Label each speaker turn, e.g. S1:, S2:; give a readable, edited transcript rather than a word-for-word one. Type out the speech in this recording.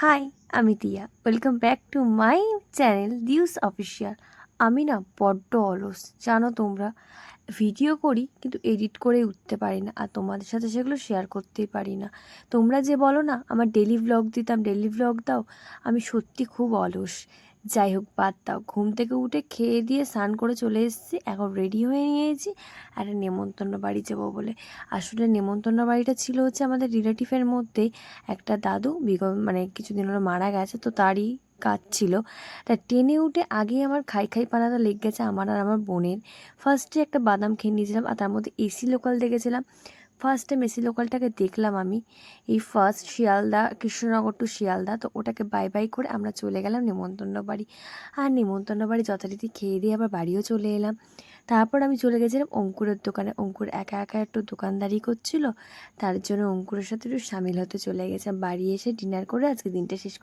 S1: High, আমি Tiya. Welcome back to my channel দিউস official. আমি না বড্ড অলস, জানো তোমরা। ভিডিও করি কিন্তু এডিট করে উঠতে পারি না, আর তোমাদের সাথে সেগুলো শেয়ার করতেই পারি না। তোমরা যে বলো না আমার ডেলি ভ্লগ দিতাম, ডেলি ভ্লগ দাও, আমি সত্যি খুব অলস। যাই হোক, বাদ দাও। ঘুম থেকে উঠে খেয়ে দিয়ে স্নান করে চলে এসেছি, এখন রেডি হয়ে নিয়েছি একটা নেমন্তন্ন বাড়ি যাবো বলে। আসলে নেমন্তন্ন বাড়িটা ছিল হচ্ছে আমাদের রিলেটিভের মধ্যেই একটা দাদু মানে কিছুদিন হলো মারা গেছে, তো তারই কাজ ছিল। তা ট্রেনে উঠে আগেই আমার খাই খাই পানাটা লেগে গেছে আমার আর আমার বোনের। ফার্স্টে একটা বাদাম খেয়ে নিয়েছিলাম, আর তার মধ্যে এসি লোকাল দেখেছিলাম। ফার্স্ট টাইম এসি লোকালটাকে দেখলাম আমি, এই ফার্স্ট শিয়ালদা, কৃষ্ণনগর টু শিয়ালদা। তো ওটাকে বাই বাই করে আমরা চলে গেলাম নেমন্তন্ন বাড়ি। আর নেমন্তন্ন বাড়ি যথারীতি খেয়ে দিয়ে আবার বাড়িও চলে এলাম। তারপর আমি চলে গেছিলাম অঙ্কুরের দোকানে। অঙ্কুর একা একা একটু দোকানদারি করছিল, তার জন্য অঙ্কুরের সাথে একটু সামিল হতে চলে গেছিলাম। বাড়ি এসে ডিনার করে আজকে দিনটা শেষ